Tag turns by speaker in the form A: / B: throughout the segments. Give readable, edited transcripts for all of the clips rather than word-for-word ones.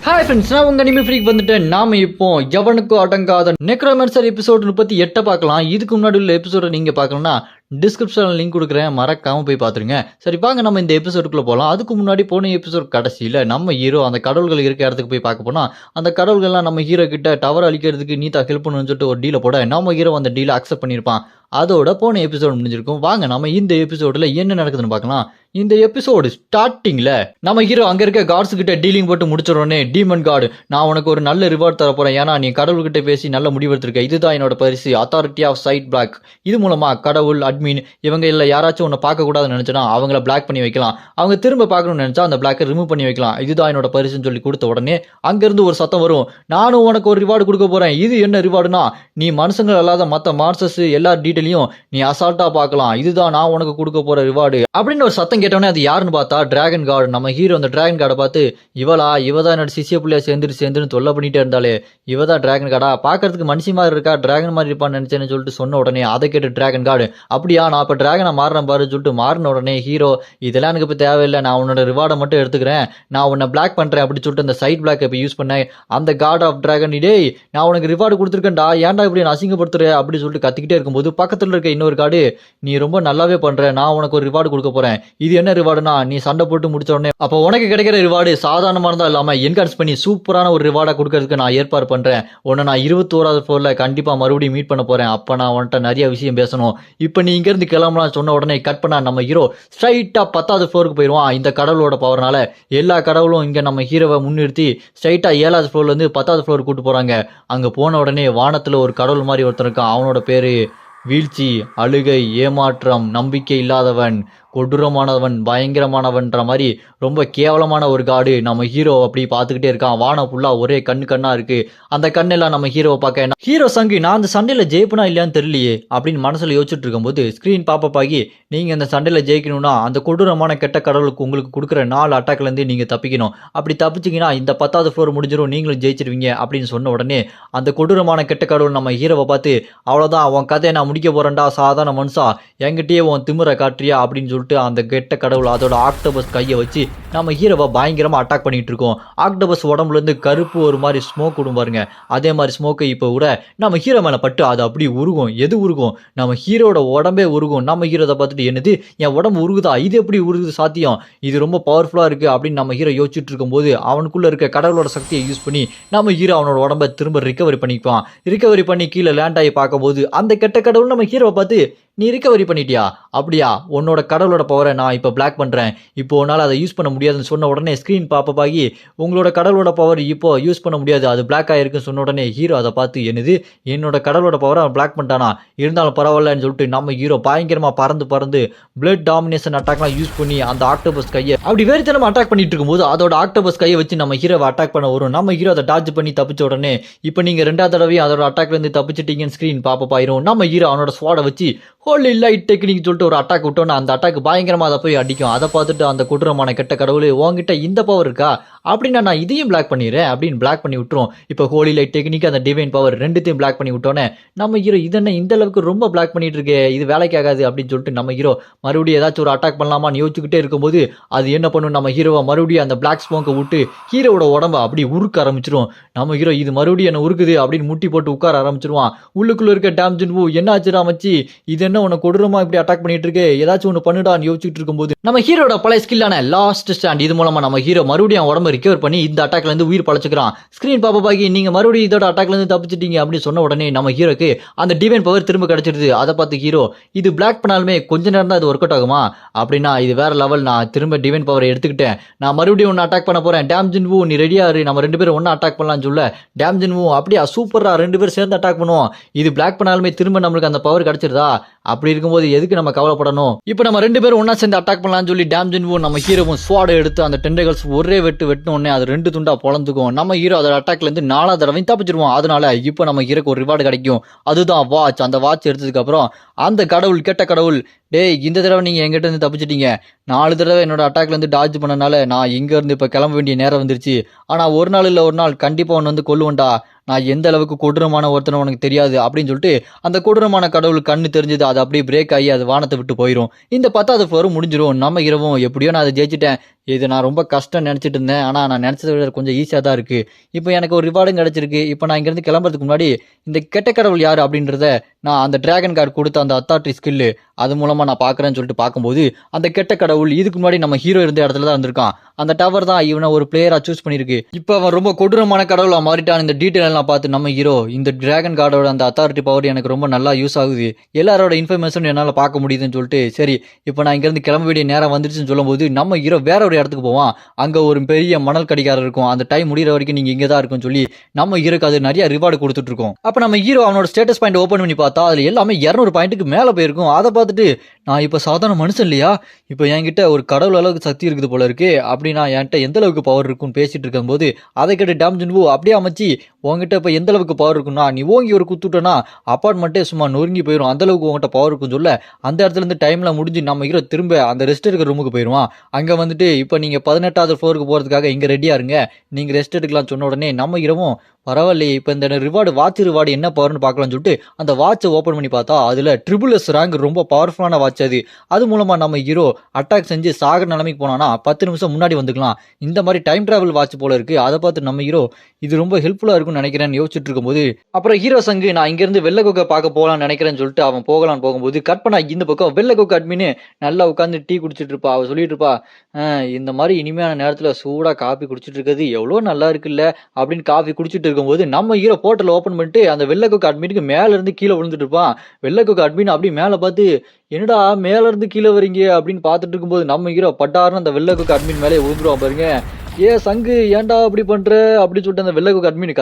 A: Hi friends, நான் உங்க anime freak வந்துட்டேன். நாம இப்போ எவனுக்கும் அடங்காத நெக்ரோமேன்சர் எபிசோட் 38 பார்க்கலாம். இதுக்கு முன்னாடி உள்ள எபிசோட நீங்க பார்க்கணும்னா டிஸ்கிரிப்ஷனில் லிங்க் கொடுக்குறேன், மறக்காம போய் பார்த்துருங்க. சரி வாங்க நம்ம இந்த எபிசோடுக்குள்ள போகலாம். அதுக்கு முன்னாடி போன எபிசோட் கடைசியில் நம்ம ஹீரோ அந்த கடவுள்கள் இருக்க இடத்துக்கு போய் பார்க்க போனால் அந்த கடவுள்கள்லாம் நம்ம ஹீரோ கிட்ட டவர் அழிக்கிறதுக்கு நீ தான் ஹெல்ப் பண்ணுன்னு சொல்லிட்டு ஒரு டீலை போட நம்ம ஹீரோ அந்த டீலை அக்செப்ட் பண்ணியிருப்பான். அதோட போன எபிசோடு முடிஞ்சிருக்கும். வாங்க நம்ம இந்த எபிசோடில் என்ன நடக்குதுன்னு பார்க்கலாம். இந்த எபிசோடு ஸ்டார்டிங்ல நம்ம ஹீரோ அங்க இருக்க காட்ஸ் கிட்ட டீலிங் போட்டு முடிச்சிடறோன்னே, டீமன் கார்டு நான் உனக்கு ஒரு நல்ல ரிவார்ட் தர போறேன், ஏன்னா நீ கடவுள்கிட்ட பேசி நல்ல முடிவெடுத்திருக்க, இதுதான் என்னோட பரிசு, அத்தாரிட்டி ஆஃப் சைட் பிளாக். இது மூலமா கடவுள் அட்மின் இவங்க இல்ல யாராச்சும் உன்னை பார்க்க கூடாதுன்னு நினைச்சா அவங்கள பிளாக் பண்ணி வைக்கலாம், அவங்க திரும்ப பார்க்கணும்னு நினைச்சா அந்த பிளாக்கை ரிமூவ் பண்ணி வைக்கலாம், இதுதான் என்னோட பரிசுன்னு சொல்லி கொடுத்த உடனே அங்கிருந்து ஒரு சத்தம் வரும். நானும் உனக்கு ஒரு ரிவார்டு கொடுக்க போறேன். இது என்ன ரிவார்டுனா, நீ மனுஷங்கள் அல்லாத மற்ற மான்ஸ்டர்ஸ் எல்லா டீட்டெயிலையும் நீ அசால்ட்டா பார்க்கலாம், இதுதான் நான் உனக்கு கொடுக்க போற ரிவார்டு அப்படின்னு ஒரு சத்தம் கேட்டோன்னே அது யாருன்னு பார்த்தா டிராகன் கார்டு. நம்ம ஹீரோ அந்த டிராகன் கார்டை பார்த்து, இவதான் என்னோட சிசிய பிள்ளையா சேர்ந்துன்னு தொல்லை பண்ணிட்டே இருந்தாலே, இவதான் டிராகன் கார்டா, பாக்கிறதுக்கு மனுஷி மாதிரி இருக்கா, டிராகன் மாதிரி இருப்பான்னு நினைச்சேன்னு சொல்லிட்டு சொன்ன உடனே அதை கேட்டு டிராகன் கார்டு, அப்படியா நான் இப்ப டிராகனை மாறினேன் பாரு சொல்லிட்டு மாறின உடனே ஹீரோ, இதெல்லாம் எனக்கு இப்ப தேவையில்லை, நான் உன்னோட ரிவார்டை மட்டும் எடுத்துக்கிறேன், நான் உன்னை பிளாக் பண்றேன் அப்படி சொல்லிட்டு அந்த சைட் பிளாக் இப்ப யூஸ் பண்ணேன். அந்த கார்ட் ஆஃப் டிராகன், டேய் நான் உனக்கு ரிவார்டு கொடுத்துருக்கேன்டா, ஏன்டா இப்படி அசிங்கப்படுத்துற அப்படி சொல்லிட்டு கத்திக்கிட்டே இருக்கும்போது பக்கத்துல இருக்க இன்னொரு கார்டு, நீ ரொம்ப நல்லாவே பண்ற, நான் உனக்கு ஒரு ரிவார்டு கொடுக்க போறேன், இது என்ன ரிவார்டுனா, நீ சண்டை போட்டு முடிச்ச உடனே அப்போ உனக்கு கிடைக்கிற ரிவார்டு சாதாரணமானதா இல்லாம என்கரேஜ் பண்ணி சூப்பரான ஒரு ரிவார்டா கொடுக்கறதுக்கு நான் ஏற்பாடு பண்றேன், உன்னை நான் 21வது ஃப்ளோர்ல கண்டிப்பா மறுபடியும் மீட் பண்ண போறேன், அப்ப நான் உன்கிட்ட நிறைய விஷயம் பேசணும், இப்ப நீ இங்க இருந்து கிளம்பலாம் சொன்ன உடனே கட் பண்ணா நம்ம ஹீரோ ஸ்ட்ரைட்டா 10வது ஃப்ளோருக்கு போயிடுவான். இந்த கடவுளோட பவர்னால எல்லா கடவுளும் இங்க நம்ம ஹீரோவை முன்னிறுத்தி ஸ்ட்ரைட்டா 7வது ஃப்ளோர்ல இருந்து 10வது ஃப்ளோர் கூட்டு போறாங்க. அங்க போன உடனே வானத்துல ஒரு கடவுள் மாதிரி ஒருத்தர் இருக்கான், அவனோட பேரு வீழ்ச்சி, அழுகை, ஏமாற்றம், நம்பிக்கை இல்லாதவன், கொடூரமானவன், பயங்கரமானவன்ற மாதிரி ரொம்ப கேவலமான ஒரு காடு. நம்ம ஹீரோ அப்படி பார்த்துக்கிட்டே இருக்கான். வானம் ஃபுல்லா ஒரே கண்ணா இருக்கு. அந்த கண்ணெல்லாம் நம்ம ஹீரோவை பார்க்க, ஹீரோ சங்கு நான் அந்த சண்டையில ஜெயிப்பனா இல்லையான்னு தெரியலையே அப்படின்னு மனசுல யோசிச்சுட்டு இருக்கும்போது ஸ்கிரீன் பாப்பப் ஆகி, நீங்க அந்த சண்டையில ஜெயிக்கணும்னா அந்த கொடூரமான கெட்ட கடவுளுக்கு உங்களுக்கு கொடுக்குற 4 அட்டாக்ல இருந்து நீங்க தப்பிக்கணும், அப்படி தப்பிச்சிங்கன்னா இந்த 10வது ஃப்ளோர் முடிஞ்சிடும், நீங்களும் ஜெயிச்சிருவீங்க அப்படின்னு சொன்ன உடனே அந்த கொடூரமான கெட்ட கடவுள் நம்ம ஹீரோவை பார்த்து, அவ்வளவுதான் உன் கதையை நான் முடிக்க போறேன்டா சாதாரண மனுஷா, என்கிட்டயே உன் திமிரை காட்டுறியா அப்படின்னு சொல்லிட்டு அந்த கெட்ட கடவுள் அதோட ஆக்டோபஸ் கையை வச்சு நம்ம ஹீரோவை பயங்கரமா அட்டாக் பண்ணிட்டு இருக்கோம். ஆக்டோபஸ் உடம்புல இருந்து கருப்பு ஒரு மாதிரி ஸ்மோக் விடும் பாருங்க, அதே மாதிரி ஸ்மோக்கை இப்போ விட நம்ம ஹீரோ மேல பட்டு அது அப்படி உருகும். எது உருகும்? நம்ம ஹீரோட உடம்பே உருகும். நம்ம ஹீரோதை பார்த்துட்டு, என்னது என் உடம்பு உருகுதா, இது எப்படி உருகுது சாத்தியம், இது ரொம்ப பவர்ஃபுல்லா இருக்கு அப்படின்னு நம்ம ஹீரோ யோசிச்சுட்டு இருக்கும்போது அவனுக்குள்ள இருக்க கடவுளோட சக்தியை யூஸ் பண்ணி நம்ம ஹீரோ அவனோட உடம்பை திரும்ப ரிகவரி பண்ணிக்குவான். ரிகவரி பண்ணி கீழே லேண்ட் ஆகி பார்க்கும்போது அந்த கெட்ட கடவுள் நம்ம ஹீரோவை பார்த்து, நீ ரிகவரி பண்ணிட்டியா, அப்படியா உன்னோட கடவுளோட பவரை நான் இப்போ பிளாக் பண்ணுறேன், இப்போ உன்னால் அதை யூஸ் பண்ண முடியாதுன்னு சொன்ன உடனே ஸ்க்ரீன் பாப்பப் ஆகி, உங்களோட கடவுளோட பவர் இப்போ யூஸ் பண்ண முடியாது, அது பிளாக் ஆகிருக்குன்னு சொன்ன உடனே ஹீரோ அதை பார்த்து, என்னது என்னோட கடவுளோட பவரை அவன் பிளாக் பண்ணிட்டானா, இருந்தாலும் பரவாயில்லன்னு சொல்லிட்டு நம்ம ஹீரோ பயங்கரமாக பறந்து பிளட் டாமினேஷன் அட்டாக்லாம் யூஸ் பண்ணி அந்த ஆக்டோபஸ் கையை அப்படி வேறுத்தனமா அட்டாக் பண்ணிட்டு இருக்கும்போது அதோட ஆக்டோபஸ் கையை வச்சு நம்ம ஹீரோவை அட்டாக் பண்ண வரும். நம்ம ஹீரோ அதை டார்ஜ் பண்ணி தப்பிச்ச உடனே, இப்போ நீங்கள் 2வது தடவையும் அதோட அட்டாக்லேருந்து தப்பிச்சிட்டீங்கன்னு ஸ்க்ரீன் பாப்பப் ஆயிரும். நம்ம ஹீரோ அவனோட ஸ்வாடை வச்சு ஹோலி லைட் டெக்னிக் சொல்லிட்டு ஒரு அட்டாக் விட்டோன்னா அந்த அட்டாக் பயங்கரமாக அதை போய் அடிக்கும். அதை பார்த்துட்டு அந்த கொடூரமான கெட்ட கடவுள், உங்ககிட்ட இந்த பவர் இருக்கா அப்படின்னா நான் இதையும் பிளாக் பண்ணிடுறேன் அப்படின்னு பிளாக் பண்ணி விட்டுரும். இப்போ ஹோலி லைட் டெக்னிக் அந்த டிவைன் பவர் ரெண்டுத்தையும் பிளாக் பண்ணி விட்டோன்னே நம்ம ஹீரோ, இதென்ன இந்த அளவுக்கு ரொம்ப பிளாக் பண்ணிட்டு இருக்கே, இது வேலைக்கு ஆகாது அப்படின்னு சொல்லிட்டு நம்ம ஹீரோ மறுபடியும் ஏதாச்சும் ஒரு அட்டாக் பண்ணலாமான்னு யோசிச்சுக்கிட்டே இருக்கும்போது அது என்ன பண்ணும், நம்ம ஹீரோவை மறுபடியும் அந்த பிளாக் ஸ்மோக்கை விட்டு ஹீரோவோட உடம்ப அப்படி உருக்க ஆரம்பிச்சிரும். நம்ம ஹீரோ இது மறுபடியும் என்ன உருக்குது அப்படின்னு முட்டி போட்டு உட்கார ஆரம்பிச்சிருவான். உள்ளுக்குள்ள இருக்க டேம்ஜின் பூ, என்ன ஆச்சுடா மச்சி, இது என்ன உன்னை கொடூரமா இப்படி அட்டாக் பண்ணிட்டு இருக்கு, ஏதாச்சும் ஒன்று பண்ணுடான்னு யோசிச்சுட்டு இருக்கும்போது நம்ம ஹீரோட பழைய ஸ்கில்லான லாஸ்ட் ஸ்டாண்ட், இது மூலமா நம்ம ஹீரோ மறுபடியும் உடம்பு ரிகவர் பண்ணி இந்த அட்டாக்ல இருந்து உயிர் பழச்சுக்கிறான். ஸ்கிரீன் பாப்பப் ஆகி, நீங்க மறுபடியும் இதோட அட்டாக்ல இருந்து தப்பிச்சிட்டீங்க அப்படின்னு சொன்ன உடனே நம்ம ஹீரோக்கு அந்த டிவைன் பவர் திரும்ப கிடைச்சிருது. அதை பார்த்து ஹீரோ, இது பிளாக் பண்ணாலுமே கொஞ்ச நேரம் தான் இது ஒர்க் அவுட் ஆகுமா, அப்படின்னா இது வேற லெவல், நான் திரும்ப டிவைன் பவரை எடுத்துக்கிட்டேன், நான் மறுபடியும் ஒன்று அட்டாக் பண்ண போறேன், டேம்ஜின் பூ நீ ரெடியா இரு, நம்ம 2 பேரும் ஒன்னா அட்டாக் பண்ணலாம்னு சொல்ல டேம்ஜின் பூ, அப்படியா சூப்பரா 2 பேரும் சேர்ந்து அட்டாக் பண்ணுவோம், இது பிளாக் பண்ணாலுமே திரும்ப நம்மளுக்கு அந்த பவர் கிடைச்சிருதா, அப்படி இருக்கும்போது எதுக்கு நம்ம கவலைப்படணும், இப்போ நம்ம 2 பேரும் ஒன்னா சேர்ந்து அட்டாக் பண்ணலாம்னு சொல்லி டேம்ஜின் பூ நம்ம ஹீரோவும் ஸ்வாடை எடுத்து அந்த டெண்டகல்ஸ் ஒரே வெட்டின உடனே அது 2 துண்டா பொழந்துக்கும். நம்ம ஹீரோ அதோட அட்டாக்ல இருந்து 4வது தடவையும் தப்பிச்சிருவோம். அதனால இப்போ நம்ம ஹீரோக்கு ஒரு ரிவார்டு கிடைக்கும், அதுதான் வாட்ச். அந்த வாட்ச் எடுத்ததுக்கு அப்புறம் அந்த கடவுள், கெட்ட கடவுள், டேய் இந்த தடவை நீங்க எங்கிட்ட இருந்து தப்பிச்சிட்டீங்க, 4 தடவை என்னோட அட்டாக்ல இருந்து டார்ஜ் பண்ணனால நான் இங்க இருந்து இப்ப கிளம்ப வேண்டிய நேரம் வந்துருச்சு, ஆனா ஒரு நாள் இல்ல ஒரு நாள் கண்டிப்பா ஒன்னு வந்து கொல்லுவன்டா, நான் எந்த அளவுக்கு கொடூரமான ஒருத்தனை உனக்கு தெரியாது அப்படின்னு சொல்லிட்டு அந்த கொடூரமான கடவுள் கண்ணு தெரிஞ்சது, அது அப்படியே பிரேக் ஆகி அது வானத்தை விட்டு போயிடும். இந்த 10வது ஃப்ளோரும் முடிஞ்சிடும். நம்ம இரவும் எப்படியோ நான் அதை ஜெயிச்சிட்டேன், இது நான் ரொம்ப கஷ்டம் நினச்சிட்டு இருந்தேன். ஆனால் நான் நினச்சத விட கொஞ்சம் ஈஸியாக தான் இருக்குது. இப்போ எனக்கு ஒரு ரிவார்டும் கிடச்சிருக்கு. இப்போ நான் இங்கேருந்து கிளம்புறதுக்கு முன்னாடி இந்த கெட்ட கடவுள் யார் அப்படின்றத நான் அந்த டிராகன் கார்டு கொடுத்த அந்த அத்தாரிட்டி ஸ்கில்லு அது மூலமாக நான் பார்க்குறேன்னு சொல்லிட்டு பார்க்கும்போது அந்த கெட்ட கடவுள் இதுக்கு முன்னாடி நம்ம ஹீரோ இருந்த இடத்துல தான் இருந்திருக்கான். அந்த டவர் தான் இவனை ஒரு பிளேயராக சூஸ் பண்ணியிருக்கு. இப்போ அவன் ரொம்ப கொடூரமான கடவுளாக மாறிட்டான். இந்த டீட்டெயில் எல்லாம் பார்த்து நம்ம ஹீரோ இந்த டிராகன் கார்டோட அந்த அத்தாரிட்டி பவர் எனக்கு ரொம்ப நல்லா யூஸ் ஆகுது, எல்லாரோட இன்ஃபர்மேஷன் என்னால் பார்க்க முடியுதுன்னு சொல்லிட்டு சரி இப்போ நான் இங்கேருந்து கிளம்ப வேண்டிய நேரம் வந்துருச்சுன்னு சொல்லும்போது நம்ம ஹீரோ வேற ஒரு இடத்துக்கு போவான். அங்கே ஒரு பெரிய மணல் கடிகாரம் இருக்கும். அந்த டைம் முடிகிற வரைக்கும் நீங்கள் இங்கே தான் இருக்குன்னு சொல்லி நம்ம ஹீரோக்கு அது நிறைய ரிவார்டு கொடுத்துட்டு இருக்கோம். அப்போ நம்ம ஹீரோ அவனோட ஸ்டேட்டஸ் பாயிண்ட் ஓப்பன் பண்ணி பார்த்தா அதில் எல்லாமே 200 பாயிண்ட்டுக்கு மேலே போயிருக்கும். அதை பார்த்துட்டு நான் இப்போ சாதாரண மனுஷன் இல்லையா, இப்போ என்கிட்ட ஒரு கடவுள் அளவுக்கு சக்தி இருக்குது போல இருக்கு, அப்படின்னா என்கிட்ட எந்த அளவுக்கு பவர் இருக்குன்னு பேசிட்டு இருக்கும்போது அதை கேட்டு டேம்ஜின்வோ அப்படியே அமைச்சு உங்ககிட்ட இப்போ எந்த அளவுக்கு பவர் இருக்குன்னா நீ ஓங்கி ஒரு குத்துட்டனா அப்பார்ட்மெண்ட்டே சும்மா நொறுங்கி போயிடும், அந்த அளவுக்கு உங்ககிட்ட பவர் இருக்குன்னு சொல்ல அந்த இடத்துல இருந்து டைம்ல முடிஞ்சு நம்ம ஹீரோ திரும்ப அந்த ரெஸ்ட் எடுக்கிற ரூமுக்கு போயிடுவான். அங்கே வந்துட்டு இப்போ நீங்கள் 18வது ஃப்ளோருக்கு போகிறதுக்காக இங்கே ரெடியாக இருங்க, நீங்கள் ரெஸ்ட் எடுக்கலாம் சொன்ன உடனே நம்ம ஹீரோவும் பரவாயில்லையே இப்போ இந்த ரிவார்டு வாட்ச் ரிவார்டு என்ன பவர்னு பார்க்கலாம்னு சொல்லிட்டு அந்த வாட்சை ஓப்பன் பண்ணி பார்த்தா அதில் ட்ரிபிள்எஸ் ரேங்க் ரொம்ப பவர்ஃபுல்லான வாட்ச் அது மூலமாக நம்ம ஹீரோ அட்டாக் செஞ்சு சாகர நிலைமைக்கு போனான்னா 10 நிமிஷம் முன்னாடி வந்துக்கலாம். இந்த மாதிரி டைம் டிராவல் வாட்ச் போல இருக்கு. அதை பார்த்து நம்ம ஹீரோ இது ரொம்ப ஹெல்ப்ஃபுல்லாக இருக்கும்னு நினைக்கிறேன்னு யோசிச்சுட்டு இருக்கும்போது அப்புறம் ஹீரோ சங்கு நான் இங்கேருந்து வெள்ளை கொக்கை பார்க்க போகலான்னு நினைக்கிறேன்னு சொல்லிட்டு அவன் போகலான்னு போகும்போது கட் பண்ணா இந்த பக்கம் வெள்ளை கொக்கை அட்மின்னு நல்லா உட்காந்து டீ குடிச்சிட்டு இருப்பா. அவள் சொல்லிட்டு இருப்பா இந்த மாதிரி இனிமையான நேரத்தில் சூடாக காஃபி குடிச்சிட்டு இருக்கிறது எவ்வளோ நல்லா இருக்குல்ல அப்படின்னு காஃபி குடிச்சிட்டு இருக்கும்போது நம்ம ஹீரோ போர்ட்டல் ஓப்பன் பண்ணிட்டு அந்த வெள்ளை கொக்கை அட்மினுக்கு மேலே இருந்து கீழே விழுந்துட்டு இருப்பான். வெள்ளை கொக்கை அட்மின் அப்படி மேலே பார்த்து என்னடா மேல இருந்து கீழே வரீங்க அப்படின்னு பார்த்துட்டு இருக்கும்போது நம்ம ஹீரோ பட்டாருன்னு அந்த வெள்ளை கொக்கை அட்மின் மேலே விழுந்துருவான் பாருங்க. சங்கு ஏன்டா அப்படி பண்ற அப்படின்னு சொல்லிட்டு அந்த வெள்ளை அட்மின்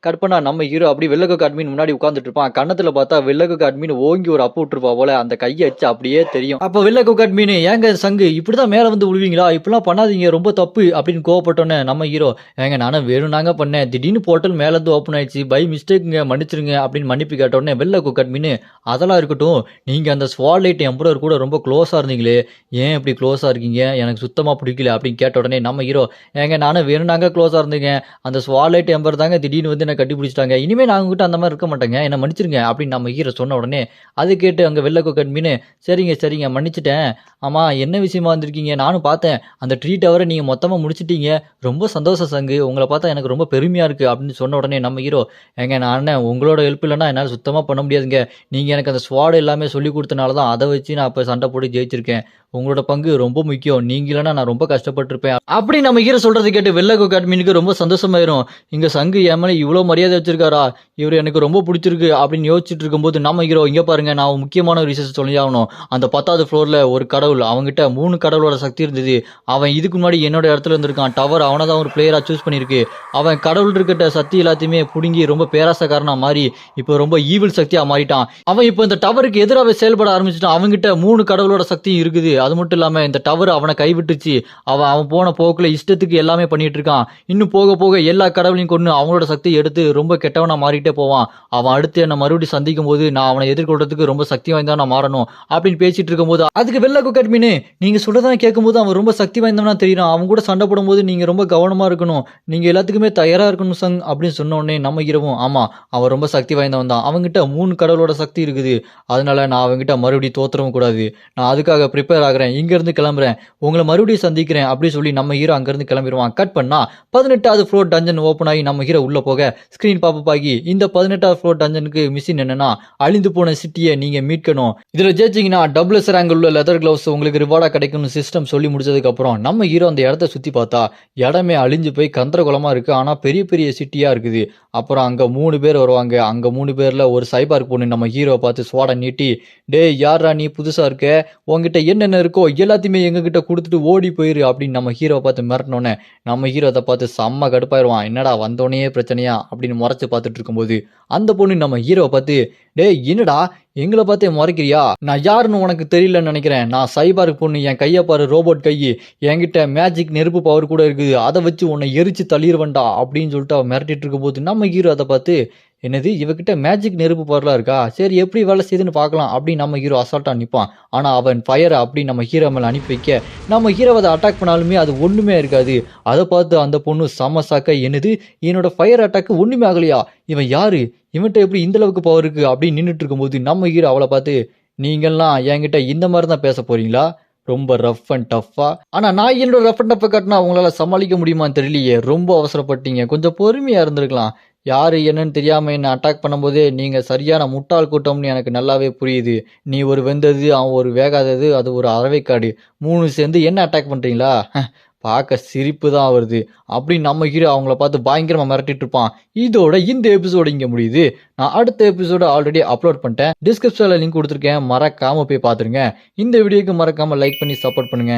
A: கட் பண்ணா நம்ம ஹீரோ அப்படி வெள்ளை அட்மின் முன்னாடி உட்காந்துட்டு இருப்பான். கண்ணத்துல பார்த்தா வெள்ளை அட்மின் ஓங்கி ஒரு அப்பு விட்டுருப்பா போல அந்த கையை வச்சு அப்படியே தெரியும். அப்ப வெள்ளை அட்மின் ஏங்க சங்கு இப்படிதான் மேல வந்து விடுவீங்களா, இப்படிலாம் பண்ணாதீங்க ரொம்ப தப்பு அப்படின்னு கோவப்பட்டோன்னே நம்ம ஹீரோ ஏங்க நானும் வேணும்னாங்க பண்ணேன், திடீர்னு போர்ட்டல் மேல இருந்து ஓப்பன் ஆயிடுச்சு, பை மிஸ்டேக்குங்க மன்னிச்சிருங்க அப்படின்னு மன்னிப்பு கேட்டோடனே வெள்ளை அட்மின் அதெல்லாம் இருக்கட்டும், நீங்க அந்த ஸ்வாட்லைட் எம்பரர் கூட ரொம்ப க்ளோஸா இருந்தீங்களே, ஏன் இப்படி க்ளோஸா இருக்கீங்க, எனக்கு சுத்தமா பிடிக்கல அப்படின்னு கேட்ட உடனே நம்ம ஹீரோ ஏங்க நானும் வேணும்னாங்க க்ளோஸாக இருந்தீங்க, அந்த ஸ்வாலைட் எம்பர் தாங்க திடீர்னு வந்து என்ன கட்டி பிடிச்சிட்டாங்க, இனிமேல் நான் உங்ககிட்ட அந்த மாதிரி இருக்க மாட்டேங்க, என்ன மன்னிச்சிருங்க அப்படின்னு நம்ம ஹீரோ சொன்ன உடனே அது கேட்டு அங்கே வெள்ளை கொக்கட் மீன் சரிங்க மன்னிச்சிட்டேன், ஆமாம் என்ன விஷயமா வந்திருக்கீங்க, நானும் பார்த்தேன் அந்த ட்ரீ டவரை நீங்கள் மொத்தமாக முடிச்சிட்டீங்க, ரொம்ப சந்தோஷம் சங்கு, உங்களை பார்த்தா எனக்கு ரொம்ப பெருமையாக இருக்குது அப்படின்னு சொன்ன உடனே நம்ம ஹீரோ ஏங்க நான் உங்களோட ஹெல்ப் இல்லைன்னா என்னால் சுத்தமாக பண்ண முடியாதுங்க, நீங்கள் எனக்கு அந்த ஸ்வாட் எல்லாமே சொல்லி கொடுத்தனால தான் அதை வச்சு நான் இப்போ சண்டை போட்டு ஜெயிச்சிருக்கேன், உங்களோட பங்கு ரொம்ப முக்கியம், நீங்க இல்லைன்னா நான் ரொம்ப கஷ்டப்பட்டிருப்பேன் அப்படி நம்ம ஹீரோ சொல்றது கேட்டு வெள்ளை அட்மினுக்கு ரொம்ப சந்தோஷமாயிரும். இங்க சங்கு என் மேலே இவ்வளோ மரியாதை வச்சிருக்காரா, இவர் எனக்கு ரொம்ப பிடிச்சிருக்கு அப்படின்னு யோசிச்சுட்டு இருக்கும்போது நம்ம ஹீரோ இங்க பாருங்க நான் முக்கியமான ஒரு விஷயத்தை சொல்லி ஆகணும், அந்த 10வது ஃப்ளோர்ல ஒரு கடவுள் அவங்ககிட்ட 3 கடவுளோட சக்தி இருந்தது, அவன் இதுக்கு முன்னாடி என்னோட இடத்துல இருந்திருக்கான், டவர் அவனை தான் ஒரு பிளேயரா சூஸ் பண்ணிருக்கு, அவன் கடவுள் இருக்கிட்ட சக்தி எல்லாத்தையுமே புடுங்கி ரொம்ப பேராசக்காரனா மாறி இப்போ ரொம்ப ஈவில் சக்தியா மாறிட்டான், அவன் இப்போ இந்த டவருக்கு எதிராக செயல்பட ஆரம்பிச்சிட்டான், அவங்ககிட்ட 3 கடவுளோட சக்தியும் இருக்குது, அது மட்டும் இல்லாம இந்த டவர் அவனை கைவிட்டுச்சு, அவன் போன போக்குல இஷ்டத்துக்கு எல்லாமே பண்ணிட்டு இருக்கான், இன்னும் போக போக எல்லா கடவுளையும் கொண்டு அவங்களோட சக்தியை எடுத்து ரொம்ப கெட்டவனா மாறிட்டே போவான், அவன் அடுத்து என்ன மறுபடியும் சந்திக்கும் போது நான் அவனை எதிர்கொள்றதுக்கு ரொம்ப சக்தி வாய்ந்தா நான் மாறணும் அப்படின்னு பேசிட்டு இருக்கும் போது அதுக்கு வெள்ளை அட்மின் நீங்க சொல்றதான் கேட்கும் போது அவன் ரொம்ப சக்தி வாய்ந்தவனா தெரியும், அவன் கூட சண்டை போடும் போது நீங்க ரொம்ப கவனமா இருக்கணும், நீங்க எல்லாத்துக்குமே தயாரா இருக்கணும் சங் அப்படின்னு சொன்ன உடனே நம்ம இரவும் ஆமா அவன் ரொம்ப சக்தி வாய்ந்தவன் தான், அவங்ககிட்ட 3 கடவுளோட சக்தி இருக்குது, அதனால நான் அவங்ககிட்ட மறுபடியும் தோத்துறவும் கூடாது, நான் அதுக்காக ப்ரிப்பேர் ஆகிறேன், இங்க இருந்து கிளம்புறேன், உங்களை மறுபடியும் சந்திக்கிறேன் அப்படி சொல்லி நம்ம ஹீரோ அங்கிருந்து கிளம்பிடுவான். கட் பண்ணா 18வது ஃப்ளோர் டஞ்சன் ஓப்பன் ஆகி நம்ம ஹீரோ உள்ள போக ஸ்கிரீன் பாப்பப் ஆகி இந்த 18வது ஃப்ளோர் டஞ்சனுக்கு மிஷின் என்னன்னா அழிந்து போன சிட்டியை நீங்க மீட்கணும், இதுல ஜெயிச்சிங்கன்னா டபுள்எஸ் ரேங்க் உள்ள லெதர் கிளவுஸ் உங்களுக்கு ரிவார்டா கிடைக்கும்னு சிஸ்டம் சொல்லி முடிச்சதுக்கு அப்புறம் நம்ம ஹீரோ அந்த இடத்த சுத்தி பார்த்தா இடமே அழிஞ்சு போய் கந்தரகுலமா இருக்கு, ஆனா பெரிய பெரிய சிட்டியா இருக்குது, அப்புறம் அங்க 3 பேர் வருவாங்க, அங்க 3 பேர்ல ஒரு சைபார்க் பொண்ணு நம்ம ஹீரோ பார்த்து ஸ்வாட நீட்டி டே யாரா நீ புதுசா இருக்க, உங்ககிட்ட என்னென்ன இருக்கோ எல்லாத்தையுமே எங்ககிட்ட கொடுத்துட்டு ஓடி போயிரு அப்படின்னு நம்ம ஹீரோவை பார்த்து மிரட்டினோன்னே நம்ம ஹீரோ அதை பார்த்து செம்ம கடுப்பாயிருவான், என்னடா வந்தோடனே பிரச்சனையா அப்படின்னு முறைச்சு பார்த்துட்டு இருக்கும்போது அந்த பொண்ணு நம்ம ஹீரோவை பார்த்து டே என்னடா எங்களை பார்த்தே முறைக்கிறியா, நான் யாருன்னு உனக்கு தெரியலன்னு நினைக்கிறேன், நான் சைபார்க் பொண்ணு, என் கையை பாரு ரோபோட் கை, என்கிட்ட மேஜிக் நெருப்பு பவர் கூட இருக்குது, அதை வச்சு உன்னை எரிச்சு தள்ளிடுவேண்டா அப்படின்னு சொல்லிட்டு அவன் மிரட்டிட்டு இருக்கும்போது நம்ம ஹீரோ அதை பார்த்து என்னது இவகிட்ட மேஜிக் நெருப்பு பவர்லாம் இருக்கா, சரி எப்படி வேலை செய்யுதுன்னு பார்க்கலாம் அப்படின்னு நம்ம ஹீரோ அசால்ட்டா நிற்பான், ஆனால் அவன் ஃபயரை அப்படி நம்ம ஹீரோ மேலே அனுப்பி வைக்க நம்ம ஹீரோவை அதை அட்டாக் பண்ணாலுமே அது ஒன்றுமே இருக்காது, அதை பார்த்து அந்த பொண்ணு செம சாக்க என்னது என்னோட ஃபயர் அட்டாக்கு ஒன்றுமே ஆகலையா, இவன் யாரு, இவன்கிட்ட எப்படி இந்த அளவுக்கு பவர் இருக்கு அப்படின்னு நின்றுட்டு இருக்கும்போது நம்ம ஹீரோ அவளை பார்த்து நீங்கள்லாம் என்கிட்ட இந்த மாதிரி தான் பேச போறீங்களா, ரொம்ப ரஃப் அண்ட் டஃப்பா. ஆனா நான் என்னோட ரஃப் அண்ட் டஃப்ப காட்டினா அவங்களால சமாளிக்க முடியுமான்னு தெரியலையே. ரொம்ப அவசரப்பட்டீங்க. கொஞ்சம் பொறுமையா இருந்திருக்கலாம். யாரு என்னன்னு தெரியாம என்ன அட்டாக் பண்ணும்போதே நீங்க சரியான முட்டாள் கூட்டம்னு எனக்கு நல்லாவே புரியுது. நீ ஒரு வெந்தது, அவன் ஒரு வேகாதது, அது ஒரு அரவைக்காடு. 3 சேர்ந்து என்ன அட்டாக் பண்றீங்களா? பார்க்க சிரிப்பு தான் வருது. அப்படின்னு நம்ம ஹீரோ அவங்கள பார்த்து பயங்கரமா மிரட்டிட்டு இருப்பான். இதோட இந்த எபிசோடு இங்க முடியுது. நான் அடுத்த எபிசோட ஆல்ரெடி அப்லோட் பண்ணிட்டேன். டிஸ்கிரிப்ஷன்ல லிங்க் குடுத்துருக்கேன். மறக்காம போய் பார்த்துருங்க. இந்த வீடியோக்கு மறக்காம லைக் பண்ணி சப்போர்ட் பண்ணுங்க.